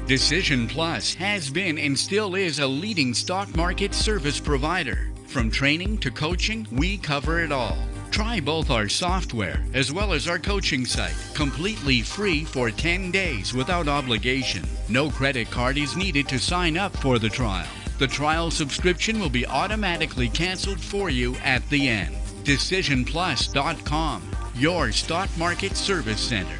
Decision Plus has been and still is a leading stock market service provider. From training to coaching, we cover it all. Try both our software as well as our coaching site, completely free for 10 days without obligation. No credit card is needed to sign up for the trial. The trial subscription will be automatically canceled for you at the end. DecisionPlus.com, your stock market service center.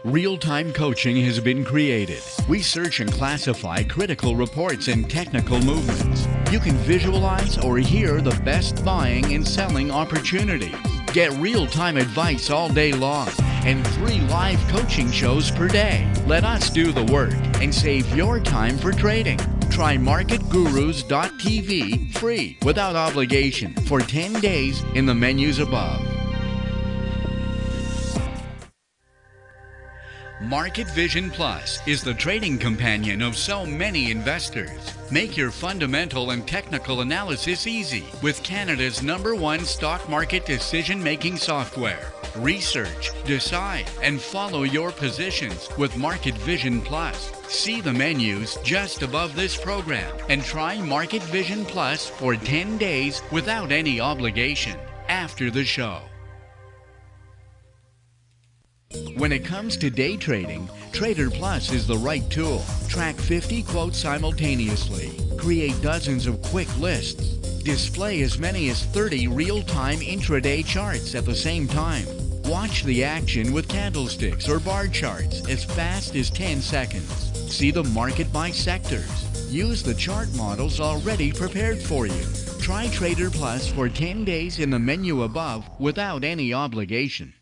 Real-time coaching has been created. We search and classify critical reports and technical movements. You can visualize or hear the best buying and selling opportunities. Get real-time advice all day long and 3 live coaching shows per day. Let us do the work and save your time for trading. Try MarketGurus.tv free without obligation for 10 days in the menus above. Market Vision Plus is the trading companion of so many investors. Make your fundamental and technical analysis easy with Canada's #1 stock market decision-making software. Research, decide, and follow your positions with Market Vision Plus. See the menus just above this program and try Market Vision Plus for 10 days without any obligation after the show. When it comes to day trading, Trader Plus is the right tool. Track 50 quotes simultaneously, create dozens of quick lists, display as many as 30 real-time intraday charts at the same time. Watch the action with candlesticks or bar charts as fast as 10 seconds. See the market by sectors. Use the chart models already prepared for you. Try Trader Plus for 10 days in the menu above without any obligation.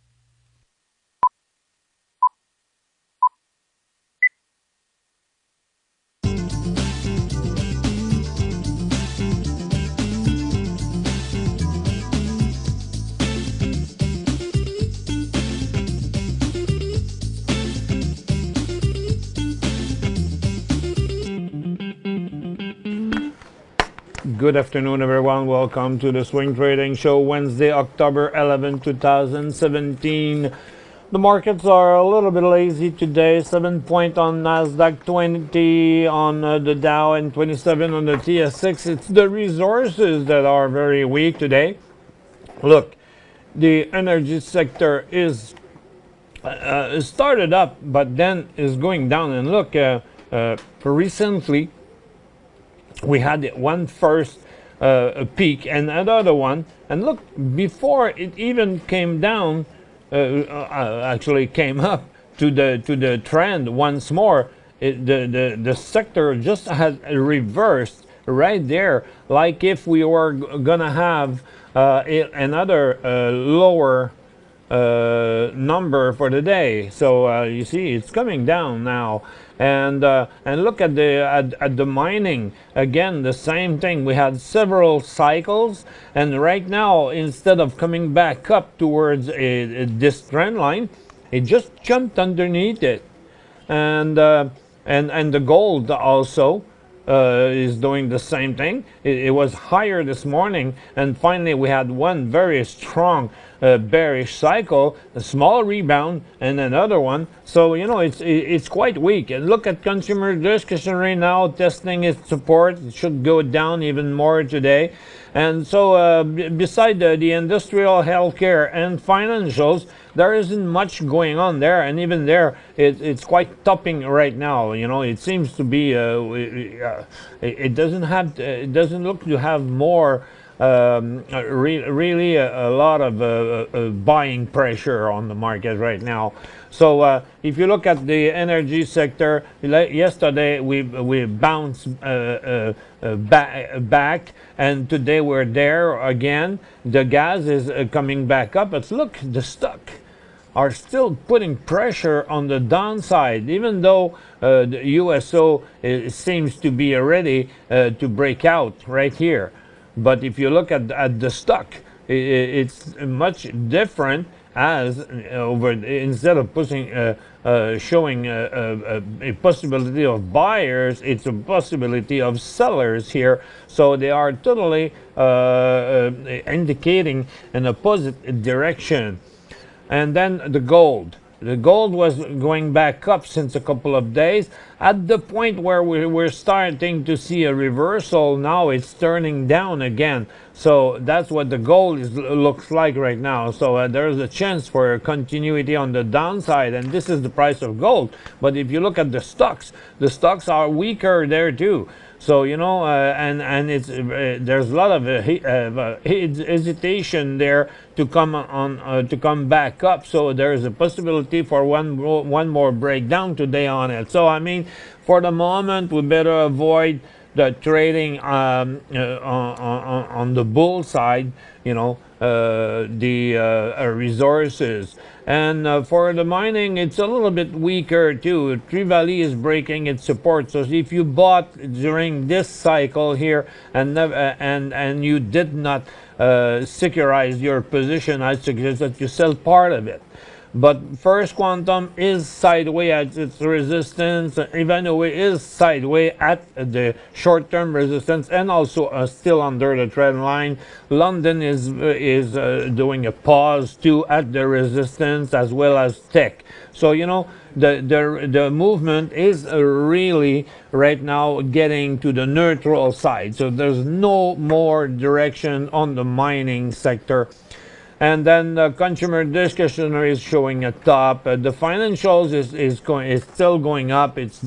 Good afternoon, everyone. Welcome to the Swing Trading Show, Wednesday, October 11, 2017. The markets are a little bit lazy today. 7 point on Nasdaq, 20 on the Dow, and 27 on the TSX. It's the resources that are very weak today. Look, the energy sector is started up, but then is going down. And look, recently, we had one first peak and another one, and look, before it even came down, actually came up to the trend once more. The sector just has reversed right there, like if we were gonna have another lower number for the day. So you see, it's coming down now. And look at the mining again. The same thing. We had several cycles, and right now, instead of coming back up towards this trend line, it just jumped underneath it. And the gold also is doing the same thing. It was higher this morning, and finally we had one very strong bearish cycle, a small rebound, and another one. So you know, it's quite weak. And look at consumer discretionary now testing its support. It should go down even more today. And so beside the industrial, healthcare, and financials, there isn't much going on there, and even there, it's quite topping right now. You know, it seems to be it doesn't look to have more really a lot of buying pressure on the market right now. So if you look at the energy sector, yesterday we bounced back, and today we're there again. The gas is coming back up, but look, the stock are still putting pressure on the downside, even though the USO seems to be ready to break out right here. But if you look at the stock, it's much different. As instead of showing a possibility of buyers, it's a possibility of sellers here. So they are totally indicating an opposite direction. And then the gold. the gold was going back up since a couple of days. At the point where we're starting to see a reversal, now it's turning down again. So that's what the gold looks like right now. So there's a chance for continuity on the downside, and this is the price of gold. But if you look at the stocks are weaker there too. So and it's there's a lot of hesitation there to come back up. So there's a possibility for one more breakdown today on it. So I mean, for the moment, we better avoid the trading on the bull side. The resources. And for the mining, it's a little bit weaker too. Trevally is breaking its support. So if you bought during this cycle here and you did not securize your position, I suggest that you sell part of it. But First Quantum is sideways at its resistance. Ivanhoe is sideways at the short-term resistance and also still under the trend line. London is doing a pause too at the resistance, as well as Tech. So the movement is really right now getting to the neutral side. So there's no more direction on the mining sector. And then the consumer discretionary is showing a top. The financials is still going up. It's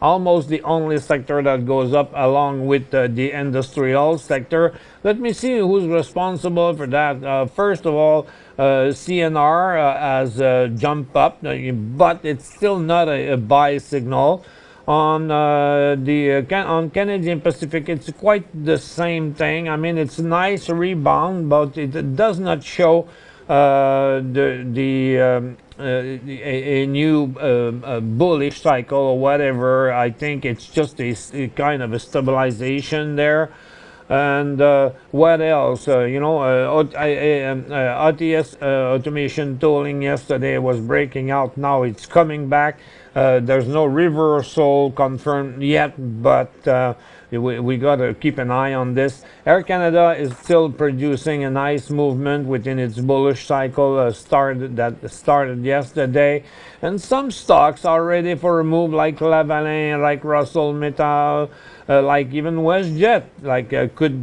almost the only sector that goes up, along with the industrial sector. Let me see who's responsible for that. First of all, CNR has jumped up, but it's still not a buy signal. On on Canadian Pacific, it's quite the same thing. I mean, it's a nice rebound, but it does not show a new bullish cycle or whatever. I think it's just a kind of a stabilization there. And what else? ATS automation tooling yesterday was breaking out. Now it's coming back. There's no reversal confirmed yet, but we got to keep an eye on this. Air Canada is still producing a nice movement within its bullish cycle started yesterday. And some stocks are ready for a move, like Lavalin, like Russell Metal, like even WestJet, could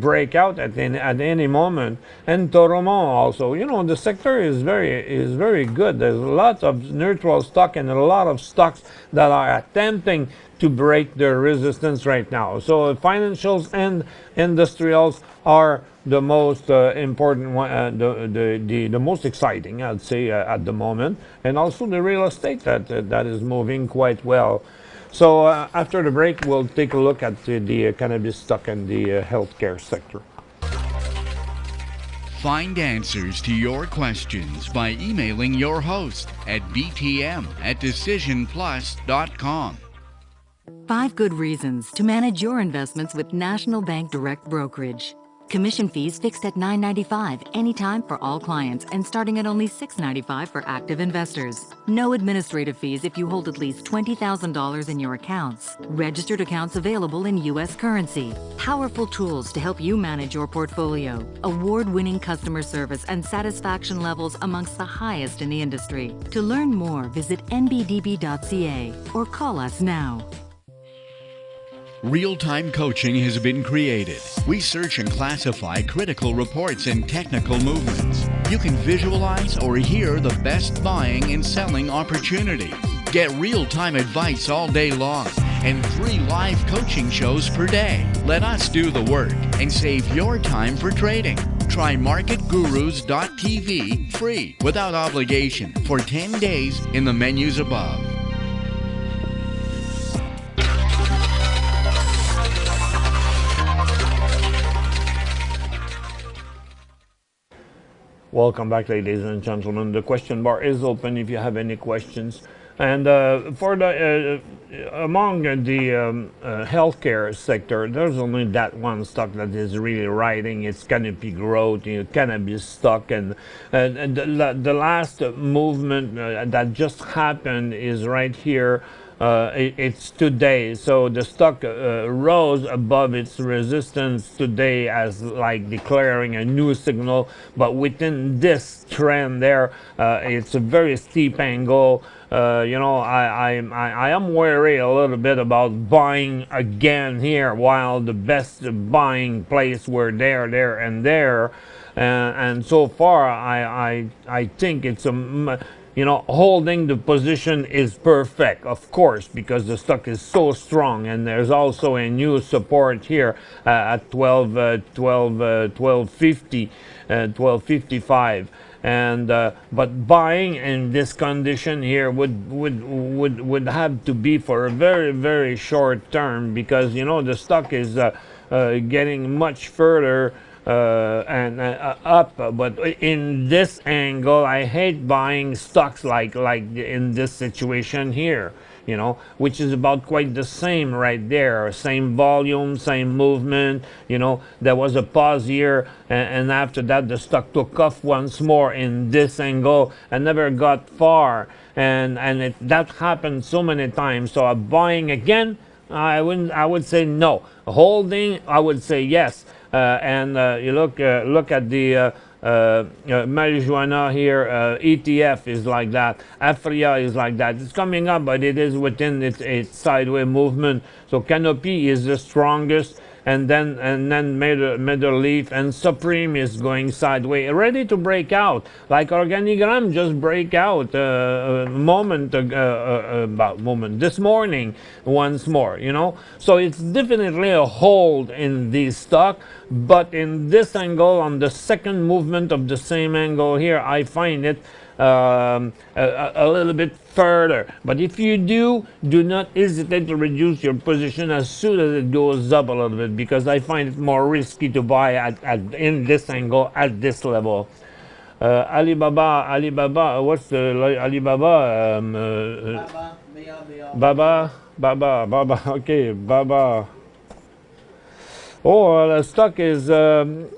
break out at any moment, and Toromont also. The sector is very good. There's a lot of neutral stock and a lot of stocks that are attempting to break their resistance right now. So financials and industrials are the most important one, the most exciting, I'd say, at the moment, and also the real estate that is moving quite well. So after the break, we'll take a look at the cannabis stock and the healthcare sector. Find answers to your questions by emailing your host at btm@decisionplus.com. 5 good reasons to manage your investments with National Bank Direct Brokerage. Commission fees fixed at $9.95 anytime for all clients and starting at only $6.95 for active investors. No administrative fees if you hold at least $20,000 in your accounts. Registered accounts available in U.S. currency. Powerful tools to help you manage your portfolio. Award-winning customer service and satisfaction levels amongst the highest in the industry. To learn more, visit nbdb.ca or call us now. Real-time coaching has been created. We search and classify critical reports and technical movements. You can visualize or hear the best buying and selling opportunities. Get real-time advice all day long and 3 live coaching shows per day. Let us do the work and save your time for trading. Try marketgurus.tv free without obligation for 10 days in the menus above. Welcome back, ladies and gentlemen. The question bar is open if you have any questions. And for the among the healthcare sector, there's only that one stock that is really riding its canopy growth, cannabis stock, and the last movement that just happened is right here. it's today. So the stock rose above its resistance today as like declaring a new signal. But within this trend there, it's a very steep angle. You know, I am wary a little bit about buying again here, while the best buying place were there, and there. And so far, I think it's you know, holding the position is perfect, of course, because the stock is so strong, and there's also a new support here at 1250, 1255. And but buying in this condition here would have to be for a very short term, because you know the stock is getting much further and up. But in this angle, I hate buying stocks like in this situation here, you know, which is about quite the same right there. Same volume, same movement, you know. There was a pause here, and after that the stock took off once more in this angle and never got far. And that happened so many times. So buying again, I would say no. Holding, I would say yes. And you look at the marijuana here, ETF is like that, Afria is like that. It's coming up, but it is within its sideways movement. So Canopy is the strongest, and then Middle Leaf and Supreme is going sideways, ready to break out. Like Organigram just break out moment this morning once more, you know. So it's definitely a hold in this stock, but in this angle, on the second movement of the same angle here, I find it a little bit further. But if you do not hesitate to reduce your position as soon as it goes up a little bit, because I find it more risky to buy in this angle at this level. Alibaba, what's the Alibaba? Baba, okay, Baba. Oh, the stock is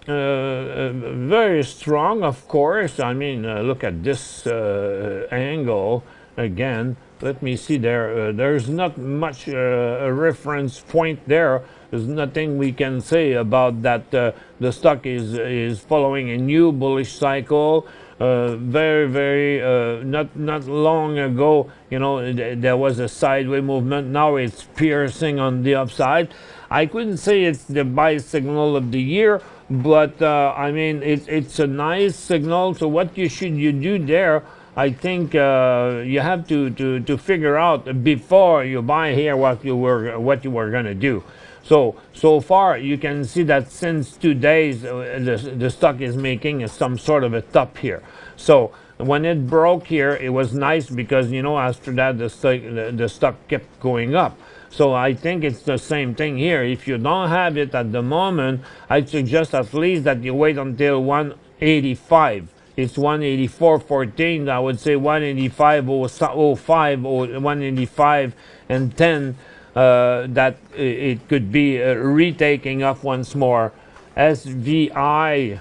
very strong, of course. I mean, look at this angle again. Let me see there. There's not much a reference point there. There's nothing we can say about that. The stock is following a new bullish cycle. Very not long ago, you know, there was a sideways movement. Now it's piercing on the upside. I couldn't say it's the buy signal of the year, but I mean it's a nice signal. So what you do there, I think you have to figure out before you buy here what you were gonna do. So far you can see that since 2 days the stock is making some sort of a top here. So when it broke here, it was nice, because you know after that the stock kept going up. So I think it's the same thing here. If you don't have it at the moment, I suggest at least that you wait until 185. It's 184.14. I would say 185.05 or 185 and 10. That it could be retaking up once more. SVI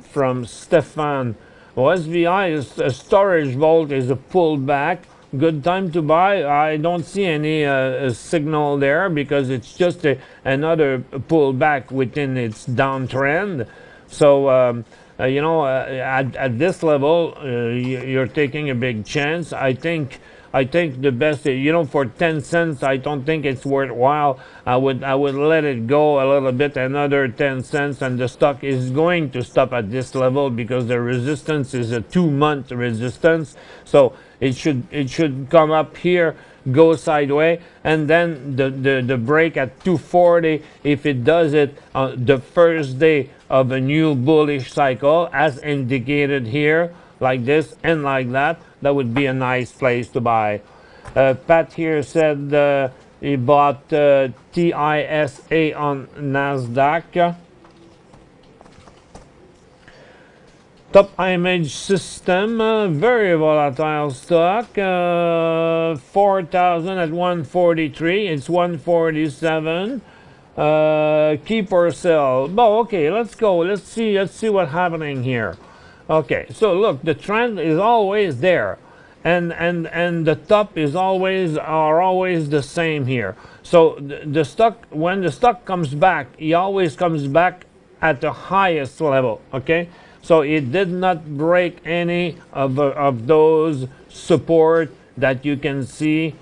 from Stefan. Well, SVI is a storage vault, is a pullback. Good time to buy. I don't see any signal there, because it's just another pullback within its downtrend. So you know, at this level, you're taking a big chance. I think the best, you know, for 10 cents, I don't think it's worthwhile. I would let it go a little bit, another 10 cents, and the stock is going to stop at this level, because the resistance is a 2-month resistance. So it should come up here, go sideways, and then the break at 240, if it does it the first day of a new bullish cycle, as indicated here, like this and like that, that would be a nice place to buy. Pat here said he bought TISA on NASDAQ. Top Image System, very volatile stock. 4,000 at 143. It's 147. Keep or sell. Oh, okay. Let's go. Let's see what's happening here. Okay, so look, the trend is always there, and the top is always the same here. So the stock, when the stock comes back, it always comes back at the highest level. Okay, so it did not break any of those support that you can see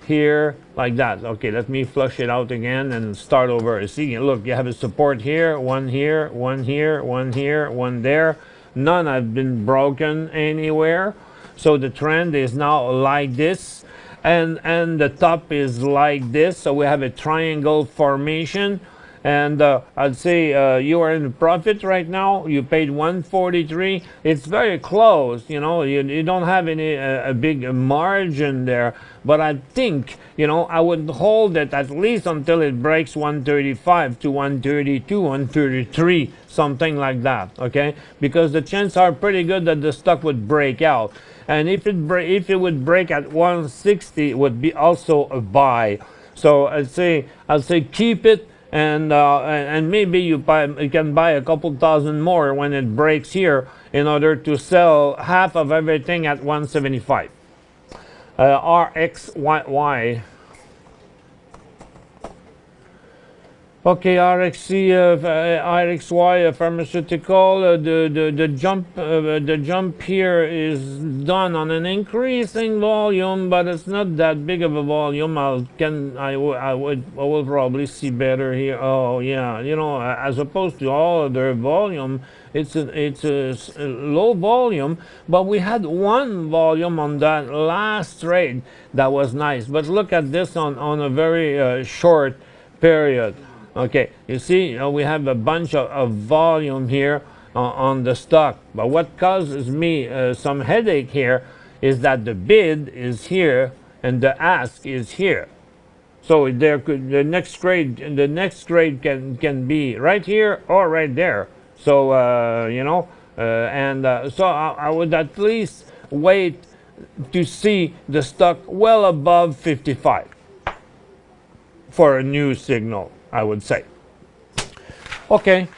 here like that. Okay, let me flush it out again and start over. See, look, you have a support here, one here, one here, one here, one there. None have been broken anywhere. So the trend is now like this, and the top is like this. So we have a triangle formation. And I'd say you are in profit right now. You paid 143. It's very close. You know, you don't have any a big margin there. But I think, you know, I would hold it at least until it breaks 135 to 132, 133, something like that. Okay, because the chances are pretty good that the stock would break out. And if it would break at 160, it would be also a buy. So I'd say keep it. And maybe you can buy a couple thousand more when it breaks here in order to sell half of everything at 175. RXY. Okay, RXY pharmaceutical. The jump here is done on an increasing volume, but it's not that big of a volume. I will probably see better here. Oh yeah, you know, as opposed to all other volume, it's a low volume, but we had one volume on that last trade that was nice. But look at this on a very short period. Okay, you see, we have a bunch of volume here on the stock. But what causes me some headache here is that the bid is here and the ask is here. So the next trade can be right here or right there. So you know, so I would at least wait to see the stock well above 55 for a new signal, I would say. Okay,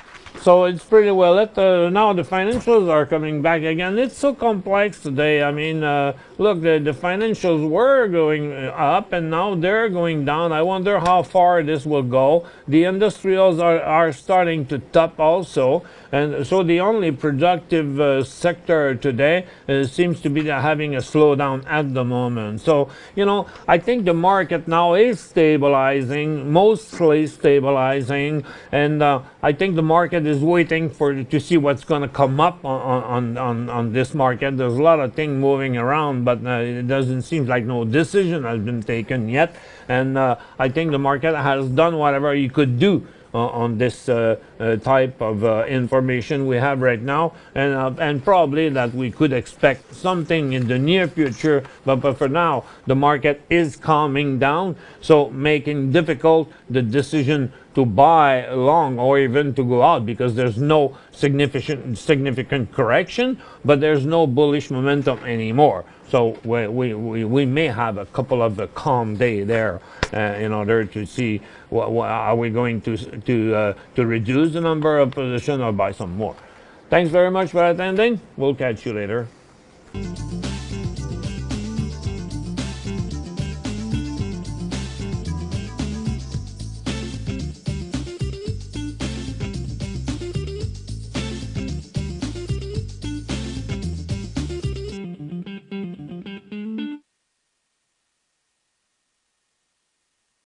so it's pretty well lit. Now the financials are coming back again. It's so complex today. I mean, look, the financials were going up and now they're going down. I wonder how far this will go. The industrials are starting to top also. And so the only productive sector today seems to be having a slowdown at the moment. So, you know, I think the market now is stabilizing, mostly stabilizing, and I think the market is waiting to see what's going to come up on this market. There's a lot of things moving around, but it doesn't seem like no decision has been taken yet. And I think the market has done whatever you could do on this type of information we have right now, and probably that we could expect something in the near future, but for now the market is calming down, so making difficult the decision to buy long or even to go out, because there's no significant correction, but there's no bullish momentum anymore. So we may have a couple of a calm day there in order to see are we going to reduce the number of positions or buy some more. Thanks very much for attending. We'll catch you later.